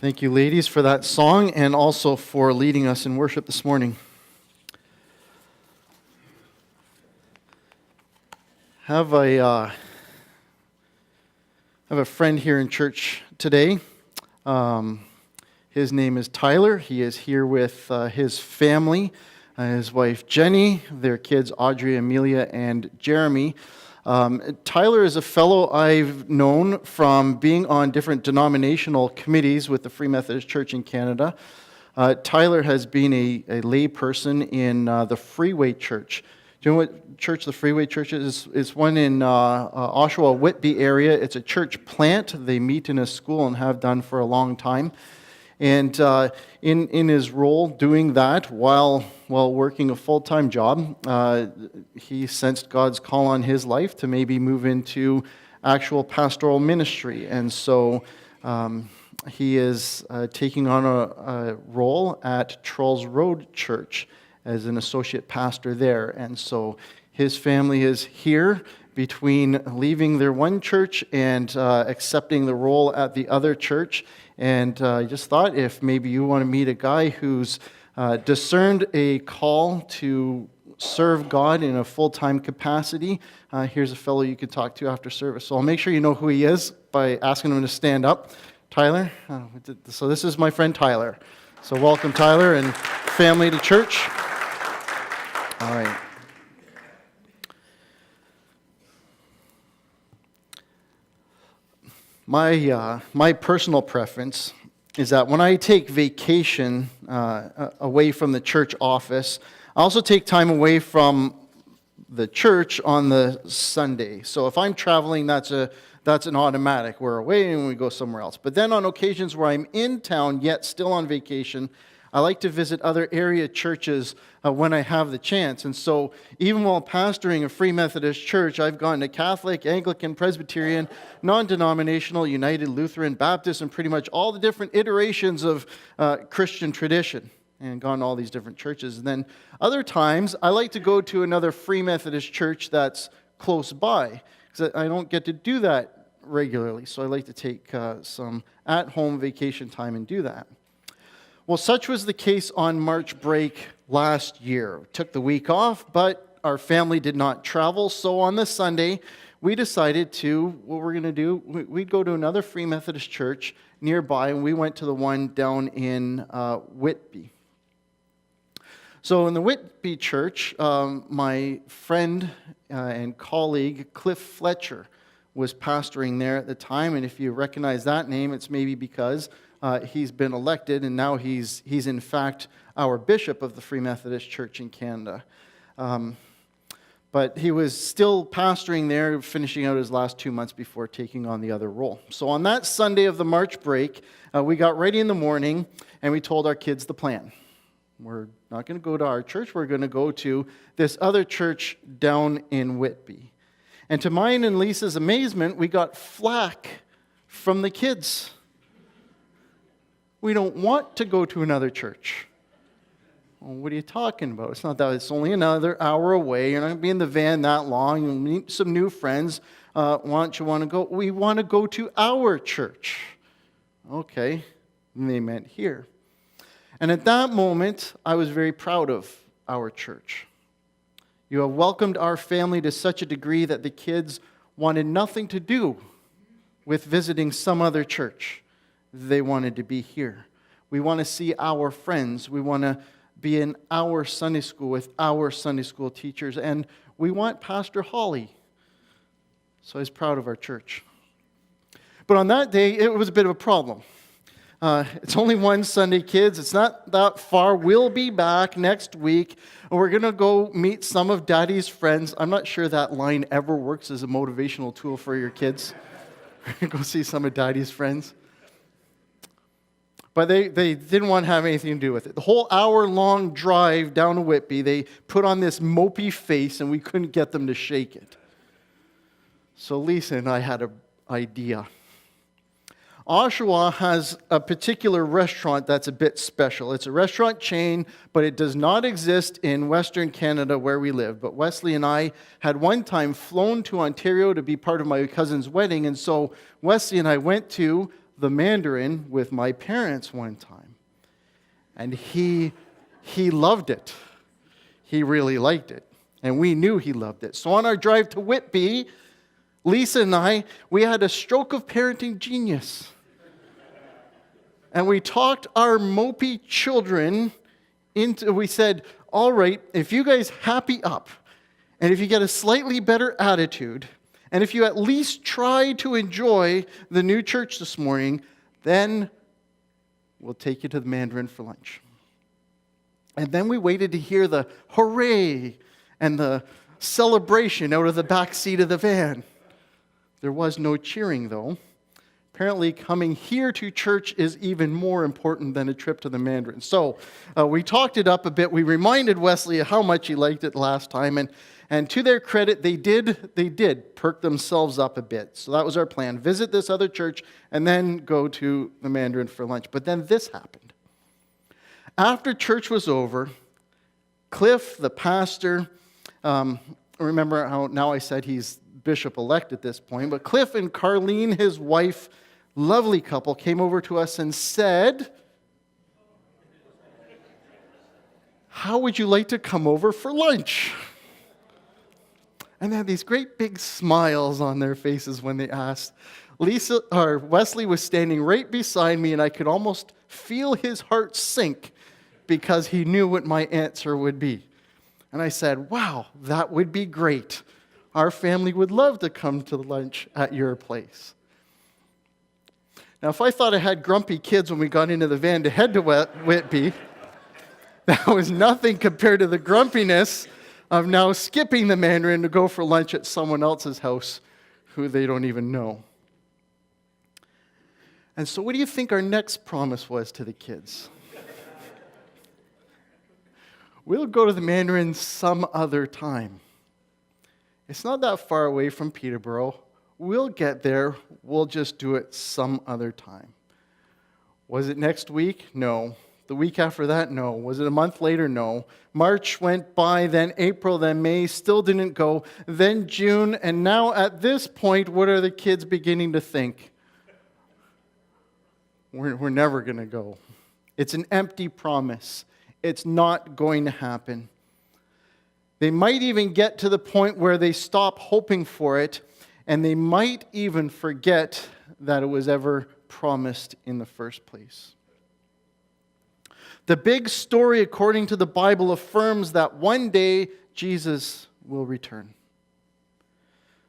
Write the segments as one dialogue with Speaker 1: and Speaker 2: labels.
Speaker 1: Thank you, ladies, for that song and also for leading us in worship this morning. Have a friend here in church today. His name is Tyler. He is here with his family, his wife Jenny, their kids Audrey, Amelia, and Jeremy. Tyler is a fellow I've known from being on different denominational committees with the Free Methodist Church in Canada. Tyler has been a lay person in the Freeway Church. Do you know what church the Freeway Church is? It's one in Oshawa, Whitby area. It's a church plant. They meet in a school and have done for a long time. And in his role doing that while working a full-time job, he sensed God's call on his life to maybe move into actual pastoral ministry. And so he is taking on a role at Trolls Road Church as an associate pastor there. And so his family is here between leaving their one church and accepting the role at the other church. And I just thought if maybe you want to meet a guy who's discerned a call to serve God in a full-time capacity, here's a fellow you can talk to after service. So I'll make sure you know who he is by asking him to stand up. Tyler. So this is my friend Tyler. So welcome, Tyler, and family to church. All right. My personal preference is that when I take vacation away from the church office, I also take time away from the church on the Sunday. So if I'm traveling, that's an automatic. We're away and we go somewhere else. But then on occasions where I'm in town yet still on vacation, I like to visit other area churches when I have the chance. And so even while pastoring a Free Methodist church, I've gone to Catholic, Anglican, Presbyterian, non-denominational, United, Lutheran, Baptist, and pretty much all the different iterations of Christian tradition, and gone to all these different churches. And then other times, I like to go to another Free Methodist church that's close by, because I don't get to do that regularly. So I like to take some at-home vacation time and do that. Well, such was the case on March break last year. We took the week off, but our family did not travel. So on the Sunday, we decided what we're going to do, we'd go to another Free Methodist church nearby, and we went to the one down in Whitby. So in the Whitby church, my friend and colleague, Cliff Fletcher, was pastoring there at the time. And if you recognize that name, it's maybe because he's been elected, and now he's in fact our bishop of the Free Methodist Church in Canada. But he was still pastoring there, finishing out his last 2 months before taking on the other role. So on that Sunday of the March break, we got ready in the morning, and we told our kids the plan. We're not going to go to our church. We're going to go to this other church down in Whitby. And to mine and Lisa's amazement, we got flack from the kids. We don't want to go to another church. Well, what are you talking about? It's not that it's only another hour away. You're not going to be in the van that long. You'll meet some new friends. Why don't you want to go? We want to go to our church. Okay. And they meant here. And at that moment, I was very proud of our church. You have welcomed our family to such a degree that the kids wanted nothing to do with visiting some other church. They wanted to be here. We want to see our friends. We want to be in our Sunday school with our Sunday school teachers. And we want Pastor Holly. So I was proud of our church. But on that day, it was a bit of a problem. It's only one Sunday, kids. It's not that far. We'll be back next week, and we're going to go meet some of Daddy's friends. I'm not sure that line ever works as a motivational tool for your kids. Go see some of Daddy's friends. But they didn't want to have anything to do with it. The whole hour-long drive down to Whitby, they put on this mopey face, and we couldn't get them to shake it. So Lisa and I had an idea. Oshawa has a particular restaurant that's a bit special. It's a restaurant chain, but it does not exist in Western Canada where we live. But Wesley and I had one time flown to Ontario to be part of my cousin's wedding, and so Wesley and I went to the Mandarin with my parents one time. And he loved it. He really liked it. And we knew he loved it. So on our drive to Whitby, Lisa and I, we had a stroke of parenting genius. And we talked our mopey children into, we said, all right, if you guys happy up, and if you get a slightly better attitude, and if you at least try to enjoy the new church this morning, then we'll take you to the Mandarin for lunch. And then we waited to hear the hooray and the celebration out of the back seat of the van. There was no cheering, though. Apparently, coming here to church is even more important than a trip to the Mandarin. So we talked it up a bit. We reminded Wesley of how much he liked it last time. And to their credit, they did perk themselves up a bit. So that was our plan. Visit this other church and then go to the Mandarin for lunch. But then this happened. After church was over, Cliff, the pastor, remember how now I said he's bishop-elect at this point, but Cliff and Carlene, his wife, lovely couple, came over to us and said, how would you like to come over for lunch? And they had these great big smiles on their faces when they asked. Wesley was standing right beside me, and I could almost feel his heart sink because he knew what my answer would be. And I said, wow, that would be great. Our family would love to come to lunch at your place. Now, if I thought I had grumpy kids when we got into the van to head to Whitby, that was nothing compared to the grumpiness of now skipping the Mandarin to go for lunch at someone else's house who they don't even know. And so what do you think our next promise was to the kids? We'll go to the Mandarin some other time. It's not that far away from Peterborough. We'll get there. We'll just do it some other time. Was it next week? No. The week after that? No. Was it a month later? No. March went by, then April, then May, still didn't go, then June, and now at this point, what are the kids beginning to think? We're never going to go. It's an empty promise. It's not going to happen. They might even get to the point where they stop hoping for it, and they might even forget that it was ever promised in the first place. The big story, according to the Bible, affirms that one day Jesus will return.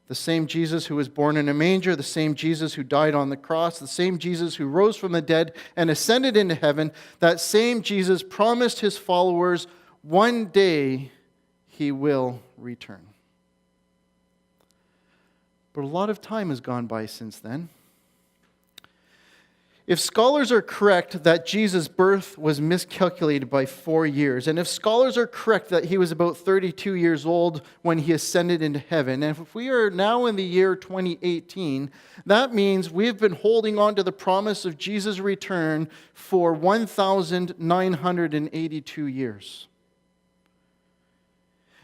Speaker 1: The same Jesus who was born in a manger, the same Jesus who died on the cross, the same Jesus who rose from the dead and ascended into heaven, that same Jesus promised his followers one day he will return. But a lot of time has gone by since then. If scholars are correct that Jesus' birth was miscalculated by 4 years, and if scholars are correct that he was about 32 years old when he ascended into heaven, and if we are now in the year 2018, that means we've been holding on to the promise of Jesus' return for 1,982 years.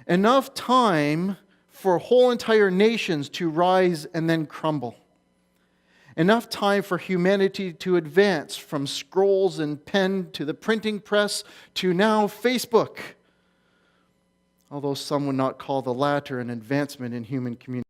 Speaker 1: Enough time for whole entire nations to rise and then crumble. Enough time for humanity to advance from scrolls and pen to the printing press to now Facebook. Although some would not call the latter an advancement in human communication.